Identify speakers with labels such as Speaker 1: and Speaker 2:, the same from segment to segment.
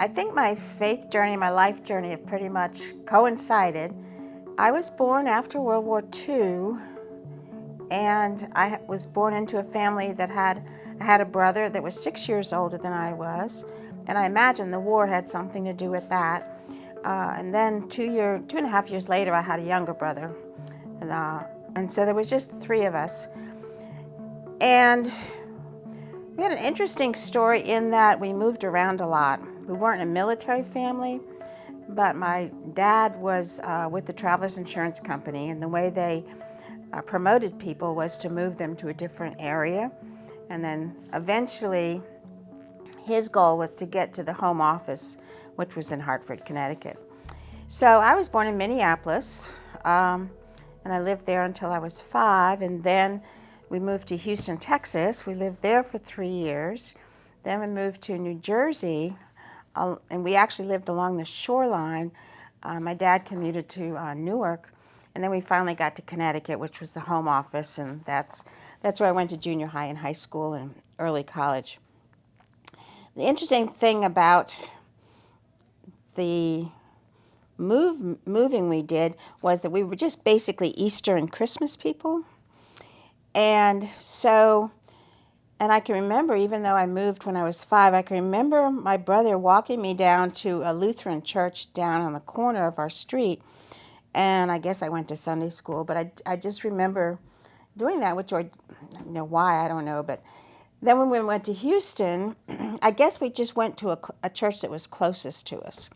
Speaker 1: I think my faith journey, my life journey have pretty much coincided. I was born after World War II, and I was born into a family that I had a brother that was 6 years older than I was, and I imagine the war had something to do with that. And then 2.5 years later, I had a younger brother, and so there was just the three of us. And we had an interesting story in that we moved around a lot. We weren't a military family, but my dad was with the Travelers Insurance Company, and the way they promoted people was to move them to a different area. And then eventually, his goal was to get to the home office, which was in Hartford, Connecticut. So I was born in Minneapolis, and I lived there until I was 5, and then we moved to Houston, Texas. We lived there for 3 years. Then we moved to New Jersey, and we actually lived along the shoreline. My dad commuted to Newark, and then we finally got to Connecticut, which was the home office, and that's where I went to junior high and high school and early college. The interesting thing about the moving we did was that we were just basically Easter and Christmas people. And I can remember, even though I moved when I was 5, I can remember my brother walking me down to a Lutheran church down on the corner of our street. And I guess I went to Sunday school, but I just remember doing that, which, why, I don't know. But then when we went to Houston, I guess we just went to a church that was closest to us.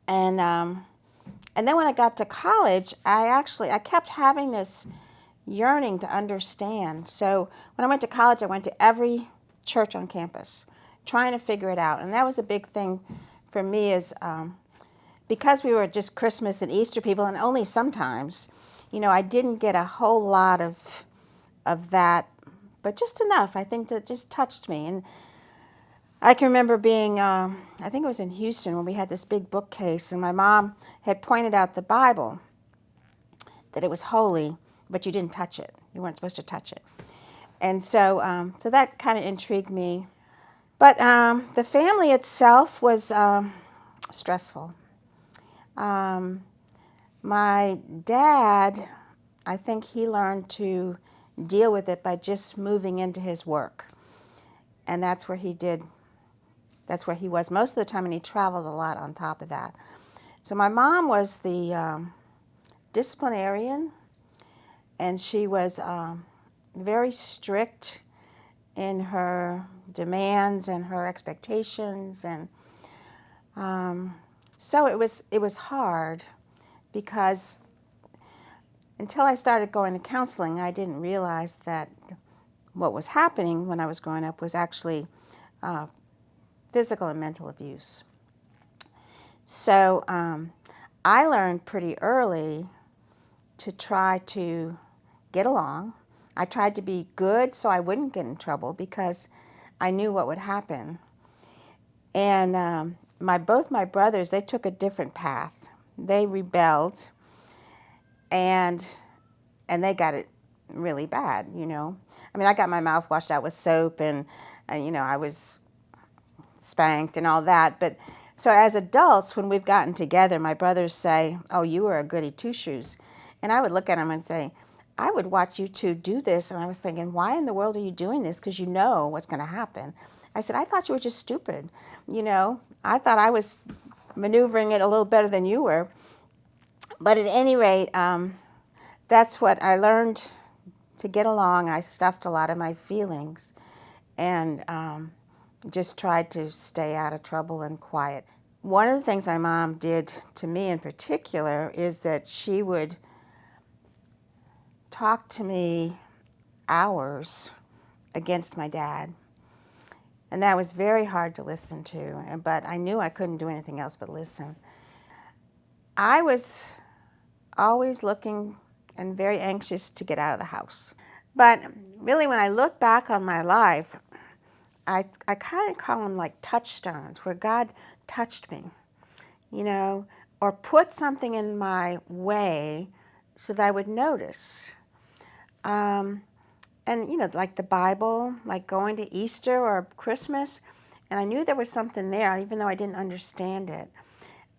Speaker 1: And then when I got to college, I kept having this yearning to understand. So when I went to college, I went to every church on campus, trying to figure it out. And that was a big thing for me, is because we were just Christmas and Easter people, and only sometimes, I didn't get a whole lot of that, but just enough, I think, that just touched me. And I can remember being, I think it was in Houston, when we had this big bookcase, and my mom had pointed out the Bible, that it was holy, but you didn't touch it. You weren't supposed to touch it. And so that kind of intrigued me. But the family itself was stressful. My dad, I think he learned to deal with it by just moving into his work. And that's where he was most of the time, and he traveled a lot on top of that. So my mom was the disciplinarian, and she was very strict in her demands and her expectations, and so it was hard, because until I started going to counseling, I didn't realize that what was happening when I was growing up was actually physical and mental abuse. So I learned pretty early to try to get along. I tried to be good so I wouldn't get in trouble, because I knew what would happen. And both my brothers, they took a different path. They rebelled, and they got it really bad, I mean, I got my mouth washed out with soap, and I was spanked and all that. But so as adults, when we've gotten together, my brothers say, "Oh, you were a goody two-shoes." And I would look at them and say, "I would watch you two do this." And I was thinking, why in the world are you doing this? Because you know what's going to happen. I said, "I thought you were just stupid. I thought I was maneuvering it a little better than you were." But at any rate, that's what I learned to get along. I stuffed a lot of my feelings, and just tried to stay out of trouble and quiet. One of the things my mom did to me in particular is that she would talk to me hours against my dad. And that was very hard to listen to, but I knew I couldn't do anything else but listen. I was always looking and very anxious to get out of the house. But really, when I look back on my life, I kind of call them like touchstones, where God touched me, or put something in my way so that I would notice. And, like the Bible, like going to Easter or Christmas, And I knew there was something there, even though I didn't understand it.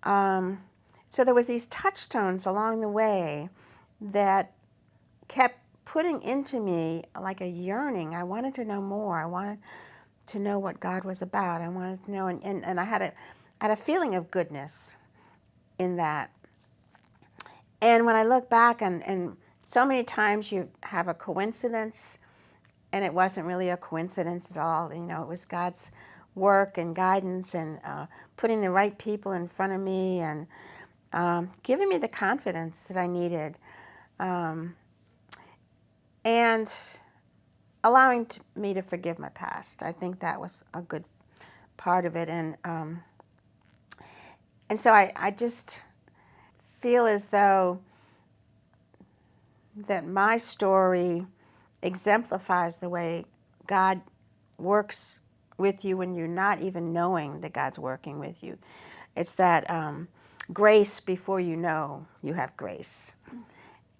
Speaker 1: So there was these touchstones along the way that kept putting into me like a yearning. I wanted to know more. I wanted to know what God was about. I wanted to know, and I had a feeling of goodness in that. And when I look back, and so many times you have a coincidence, and it wasn't really a coincidence at all. You know, it was God's work and guidance, and putting the right people in front of me, and giving me the confidence that I needed, and allowing me to forgive my past. I think that was a good part of it, and so I just feel as though that my story exemplifies the way God works with you when you're not even knowing that God's working with you. It's that grace before you know you have grace.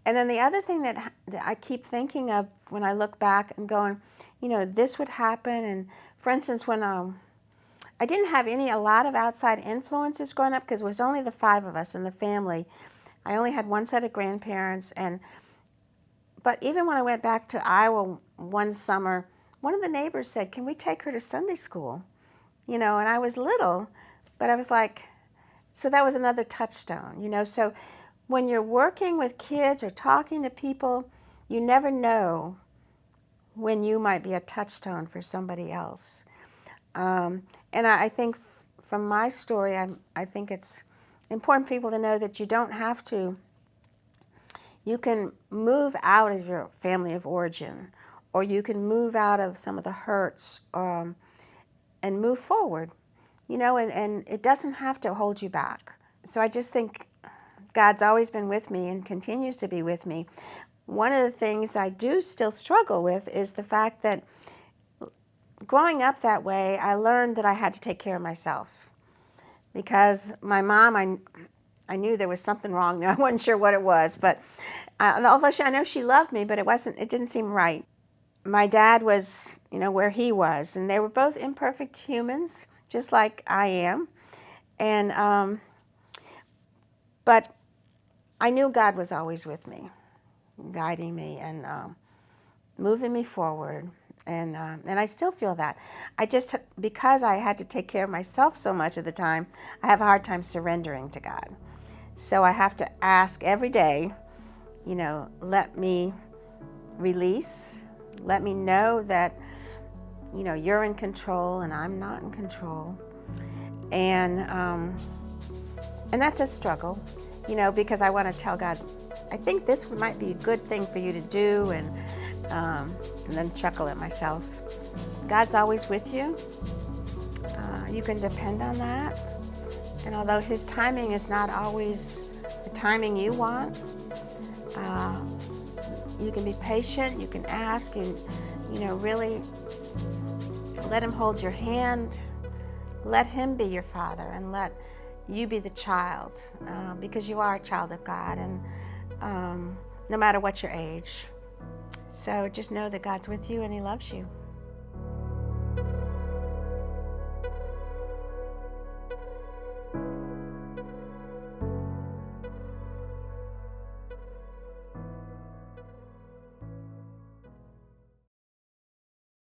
Speaker 1: And then the other thing that I keep thinking of when I look back and going, you know, this would happen. And for instance, when I didn't have a lot of outside influences growing up, because it was only the 5 of us in the family. I only had one set of grandparents, but even when I went back to Iowa one summer, one of the neighbors said, "Can we take her to Sunday school?" You know, and I was little, but I was like, so that was another touchstone, you know. So when you're working with kids or talking to people, you never know when you might be a touchstone for somebody else. And I think from my story, I think it's important for people to know that you don't have to. You can move out of your family of origin, or you can move out of some of the hurts, and move forward, you know, and it doesn't have to hold you back. So I just think God's always been with me and continues to be with me. One of the things I do still struggle with is the fact that growing up that way, I learned that I had to take care of myself. Because my mom, I knew there was something wrong there. I wasn't sure what it was, but although I know she loved me, but it didn't seem right. My dad was, you know, where he was, and they were both imperfect humans, just like I am. And but I knew God was always with me, guiding me and moving me forward. And I still feel that. Because I had to take care of myself so much at the time, I have a hard time surrendering to God. So I have to ask every day, you know, let me release, let me know that, you know, you're in control and I'm not in control. And that's a struggle, you know, because I want to tell God, I think this might be a good thing for you to do, and then chuckle at myself. God's always with you. You can depend on that. And although His timing is not always the timing you want, you can be patient, you can ask, and, you know, really let Him hold your hand. Let Him be your Father, and let you be the child, because you are a child of God, and no matter what your age. So just know that God's with you and He loves you.